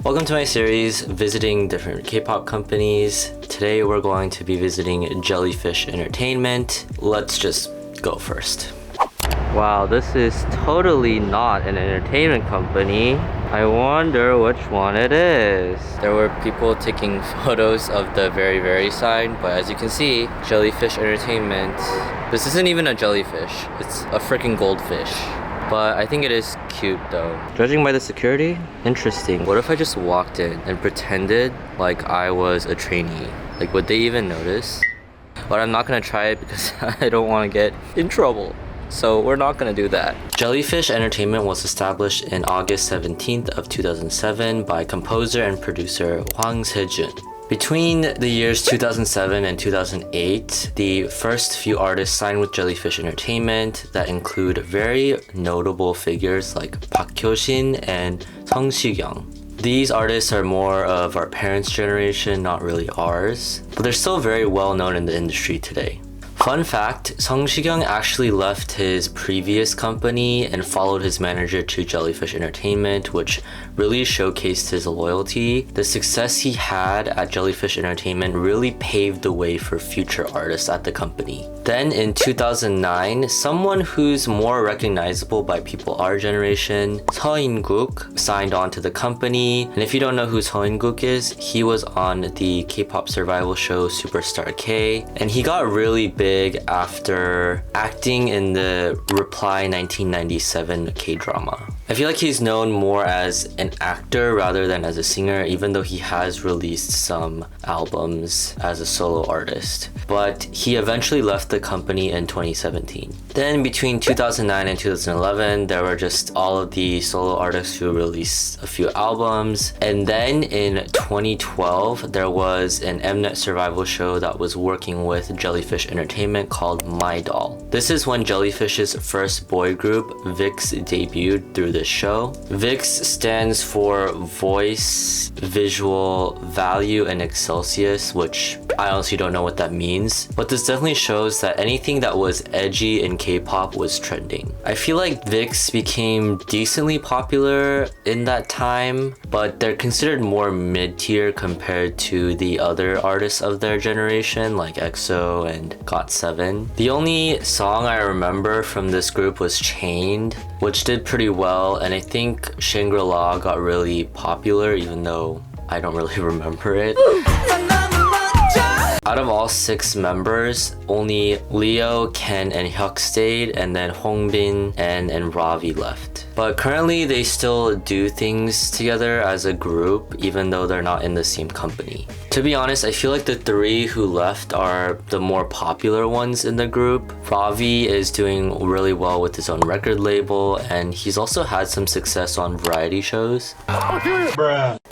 Welcome to my series, visiting different K-pop companies. Today we're going to be visiting Jellyfish Entertainment. Let's just go first. Wow, this is totally not an entertainment company. I wonder which one it is. There were people taking photos of the Verivery sign, but as you can see, Jellyfish Entertainment. This isn't even a jellyfish, it's a freaking goldfish. But I think it is cute though. Judging by the security, interesting. What if I just walked in and pretended like I was a trainee? Like, would they even notice? But I'm not gonna try it because I don't want to get in trouble. So we're not gonna do that. Jellyfish Entertainment was established in August 17th of 2007 by composer and producer Hwang Se-jun. Between the years 2007 and 2008, the first few artists signed with Jellyfish Entertainment that include very notable figures like Park Hyo-shin and Si Kyung. These artists are more of our parents' generation, not really ours, but they're still very well known in the industry today. Fun fact, Si Kyung actually left his previous company and followed his manager to Jellyfish Entertainment, which really showcased his loyalty. The success he had at Jellyfish Entertainment really paved the way for future artists at the company. Then in 2009, someone who's more recognizable by people our generation, Seo In Guk, signed on to the company. And if you don't know who Seo In Guk is, he was on the K-pop survival show Superstar K, and he got really big after acting in the Reply 1997 K-drama. I feel like he's known more as an actor rather than as a singer, even though he has released some albums as a solo artist. But he eventually left the company in 2017. Then between 2009 and 2011, there were just all of the solo artists who released a few albums. And then in 2012, there was an Mnet survival show that was working with Jellyfish Entertainment called My Doll. This is when Jellyfish's first boy group, Vixx, debuted through this show. Vixx stands for Voice, Visual, Value, and Excelsius, which I honestly don't know what that means, but this definitely shows that anything that was edgy in K-pop was trending. I feel like Vixx became decently popular in that time, but they're considered more mid-tier compared to the other artists of their generation like EXO and GOT7. The only song I remember from this group was Chained, which did pretty well, and I think Shangri-La got really popular even though I don't really remember it. Out of all 6 members, only Leo, Ken, and Hyuk stayed, and then Hongbin and Ravi left. But currently they still do things together as a group, even though they're not in the same company. To be honest, I feel like the 3 who left are the more popular ones in the group. Ravi is doing really well with his own record label, and he's also had some success on variety shows.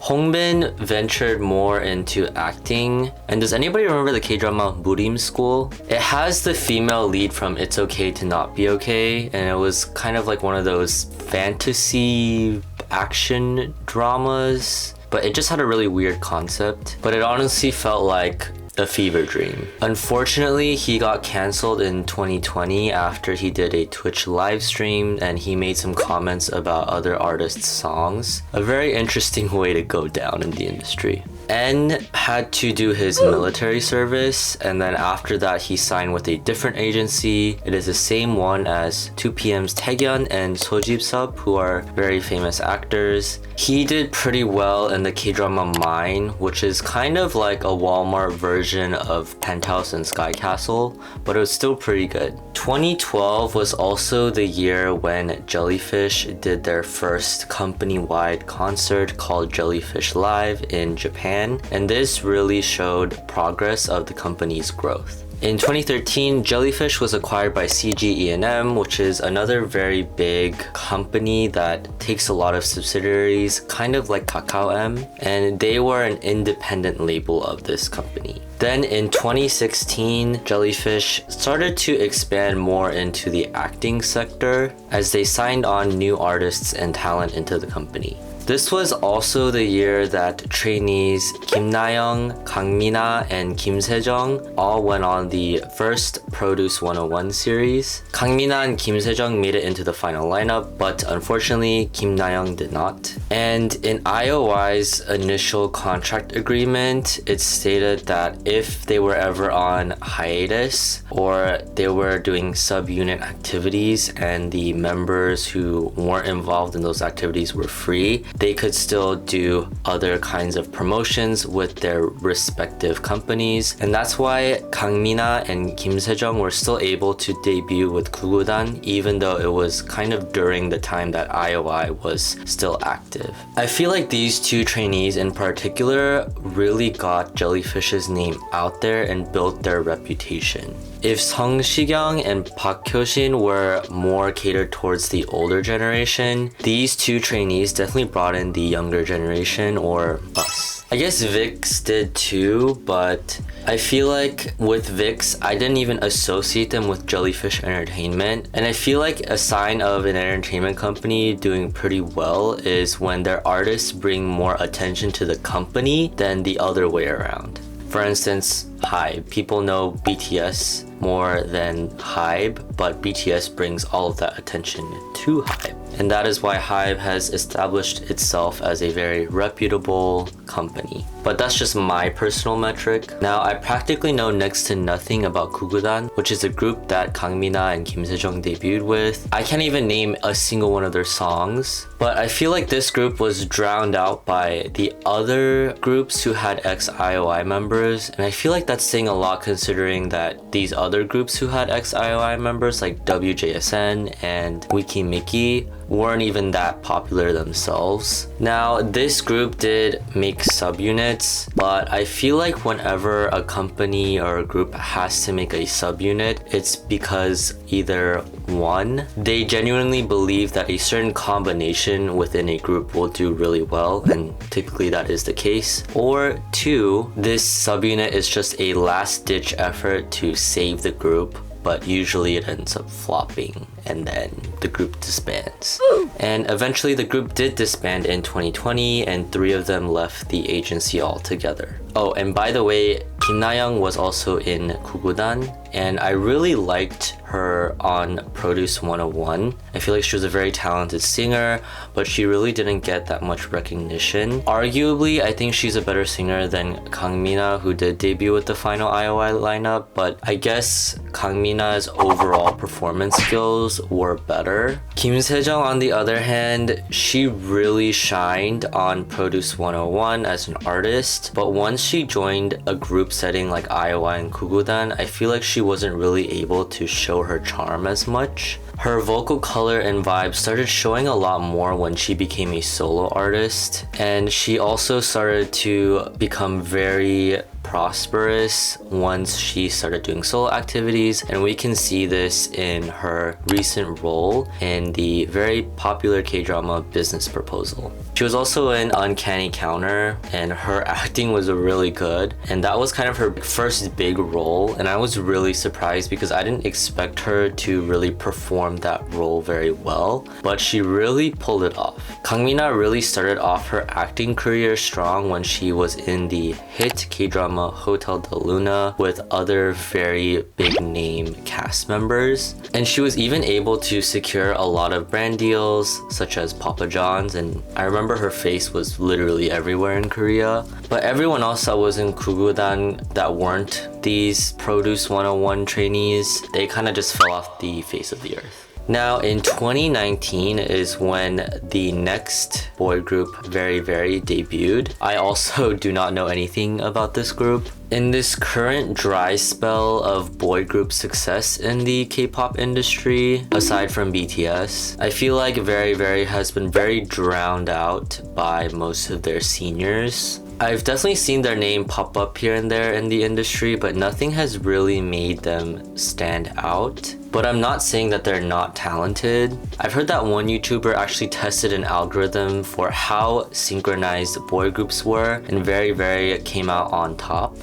Hongbin ventured more into acting. And does anybody remember the K-drama Murim School? It has the female lead from It's Okay to Not Be Okay, and it was kind of like one of those fantasy action dramas, but it just had a really weird concept. But it honestly felt like a fever dream. Unfortunately, he got cancelled in 2020 after he did a Twitch live stream and he made some comments about other artists' songs. A very interesting way to go down in the industry. N had to do his military service, and then after that he signed with a different agency. It is the same one as 2PM's Taegyeon and Sojib-sup, who are very famous actors. He did pretty well in the K-drama Mine, which is kind of like a Walmart version of Penthouse and Sky Castle, but it was still pretty good. 2012 was also the year when Jellyfish did their first company-wide concert called Jellyfish Live in Japan, and this really showed progress of the company's growth. In 2013, Jellyfish was acquired by CG which is another very big company that takes a lot of subsidiaries, kind of like Kakao M, and they were an independent label of this company. Then in 2016, Jellyfish started to expand more into the acting sector as they signed on new artists and talent into the company. This was also the year that trainees Kim Na-young, Kang Mina, and Kim Se-jung all went on the first Produce 101 series. Kang Mina and Kim Se-jung made it into the final lineup, but unfortunately Kim Na-young did not. And in IOI's initial contract agreement, it stated that if they were ever on hiatus or they were doing subunit activities and the members who weren't involved in those activities were free, they could still do other kinds of promotions with their respective companies. And that's why Kang Mina and Kim Se-jung were still able to debut with Gugudan, even though it was kind of during the time that IOI was still active. I feel like these two trainees in particular really got Jellyfish's name out there and built their reputation. If Si Kyung and Park Hyo-shin were more catered towards the older generation, these two trainees definitely brought in the younger generation, or us. I guess Vixx did too, but I feel like with Vixx, I didn't even associate them with Jellyfish Entertainment. And I feel like a sign of an entertainment company doing pretty well is when their artists bring more attention to the company than the other way around. For instance, HYBE. People know BTS more than HYBE, but BTS brings all of that attention to HYBE. And that is why HYBE has established itself as a very reputable company. But that's just my personal metric. Now, I practically know next to nothing about Gugudan, which is a group that Kang Mina and Kim Se-jung debuted with. I can't even name a single one of their songs, but I feel like this group was drowned out by the other groups who had ex-IOI members, and I feel like that's saying a lot considering that these other groups who had ex-IOI members like WJSN and Wikimiki weren't even that popular themselves. Now, this group did make subunits, but I feel like whenever a company or a group has to make a subunit, it's because either one, they genuinely believe that a certain combination within a group will do really well, and typically that is the case, or two, this subunit is just a last-ditch effort to save the group, but usually it ends up flopping and then the group disbands. And eventually the group did disband in 2020 and 3 of them left the agency altogether. Oh, and by the way, Kim Na-young was also in Gugudan, and I really liked her on Produce 101. I feel like she was a very talented singer, but she really didn't get that much recognition. Arguably, I think she's a better singer than Kang Mina, who did debut with the final IOI lineup, but I guess Kang Mina's overall performance skills were better. Kim Se-jung, on the other hand, she really shined on Produce 101 as an artist, but once she joined a group setting like IOI and Gugudan, I feel like she wasn't really able to show her charm as much. Her vocal color and vibe started showing a lot more when she became a solo artist, and she also started to become very prosperous once she started doing solo activities, and we can see this in her recent role in the very popular K-drama Business Proposal. She was also in Uncanny Counter, and her acting was really good, and that was kind of her first big role, and I was really surprised because I didn't expect her to really perform that role very well, but she really pulled it off. Kang Mina really started off her acting career strong when she was in the hit K-drama Hotel de Luna with other very big name cast members, and she was even able to secure a lot of brand deals such as Papa John's, and I remember her face was literally everywhere in Korea. But everyone else that was in Gugudan that weren't these Produce 101 trainees, they kind of just fell off the face of the earth. Now in 2019 is when the next boy group Verivery debuted. I also do not know anything about this group. In this current dry spell of boy group success in the K-pop industry, aside from BTS, I feel like Verivery has been very drowned out by most of their seniors. I've definitely seen their name pop up here and there in the industry, but nothing has really made them stand out. But I'm not saying that they're not talented. I've heard that one YouTuber actually tested an algorithm for how synchronized boy groups were, and Verivery came out on top.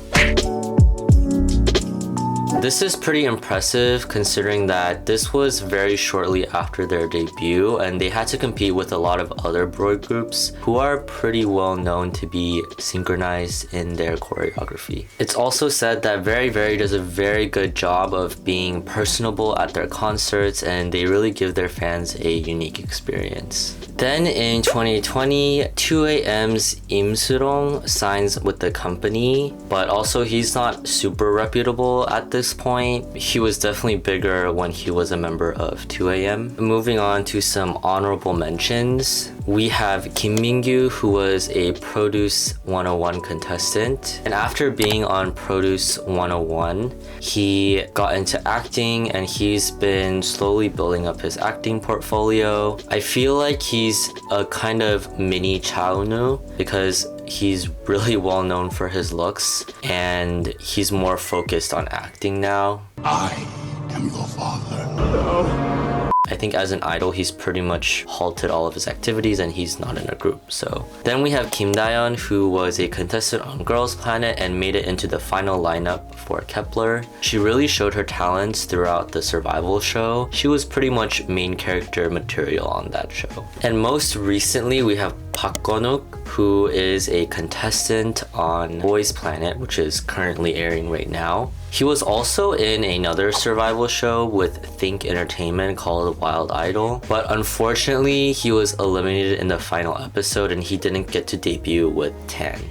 This is pretty impressive considering that this was very shortly after their debut and they had to compete with a lot of other boy groups who are pretty well known to be synchronized in their choreography. It's also said that Verivery does a very good job of being personable at their concerts and they really give their fans a unique experience. Then in 2020, 2AM's Im Surong signs with the company, but also he's not super reputable at this point. He was definitely bigger when he was a member of 2AM. Moving on to some honorable mentions. We have Kim Min-gyu, who was a Produce 101 contestant. And after being on Produce 101, he got into acting and he's been slowly building up his acting portfolio. I feel like he's a kind of mini Chaunu because he's really well known for his looks and he's more focused on acting now. I am your father. No. I think as an idol, he's pretty much halted all of his activities and he's not in a group. So then we have Kim Dayeon, who was a contestant on Girls Planet and made it into the final lineup for Kepler. She really showed her talents throughout the survival show. She was pretty much main character material on that show. And most recently, we have Park Gon-wook, who is a contestant on Boys Planet, which is currently airing right now. He was also in another survival show with Think Entertainment called Wild Idol, but unfortunately he was eliminated in the final episode and he didn't get to debut with Tan.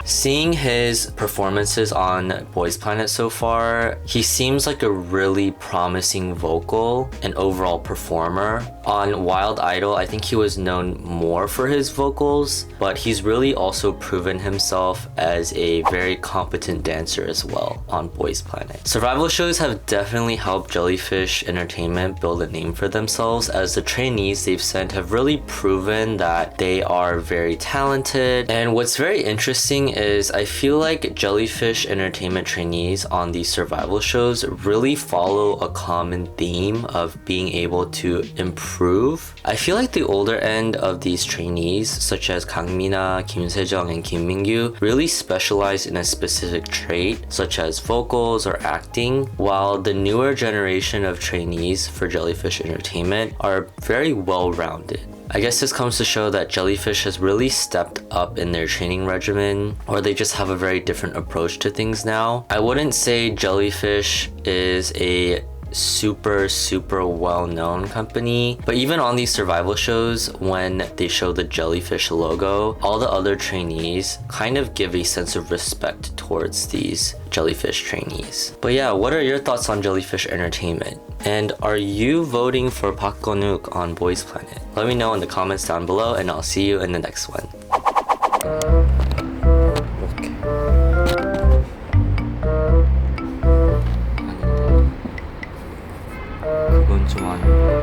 Seeing his performances on Boys Planet so far, he seems like a really promising vocal and overall performer. On Wild Idol, I think he was known more for his vocals, but he's really also proven himself as a very competent dancer as well on Boys Planet. Survival shows have definitely helped Jellyfish Entertainment build a name for themselves, as the trainees they've sent have really proven that they are very talented. And what's very interesting is I feel like Jellyfish Entertainment trainees on these survival shows really follow a common theme of being able to improve. I feel like the older end of these trainees, such as Kang Mina, Kim Se-jung, and Kim Min-gyu, really specialize in a specific trait, such as vocals or acting, while the newer generation of trainees for Jellyfish Entertainment are very well-rounded. I guess this comes to show that Jellyfish has really stepped up in their training regimen, or they just have a very different approach to things now. I wouldn't say Jellyfish is a super well-known company, but even on these survival shows, when they show the Jellyfish logo, all the other trainees kind of give a sense of respect towards these Jellyfish trainees. But yeah, what are your thoughts on Jellyfish Entertainment? And are you voting for Park Gon-wook on Boys Planet? Let me know in the comments down below and I'll see you in the next one.